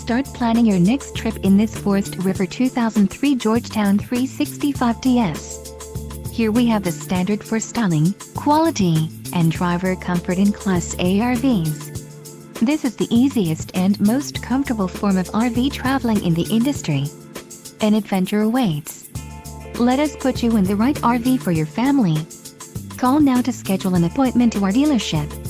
Start planning your next trip in this Forest River 2003 Georgetown 365 TS. Here we have the standard for styling, quality, and driver comfort in Class A RVs. This is the easiest and most comfortable form of RV traveling in the industry. An adventure awaits. Let us put you in the right RV for your family. Call now to schedule an appointment to our dealership.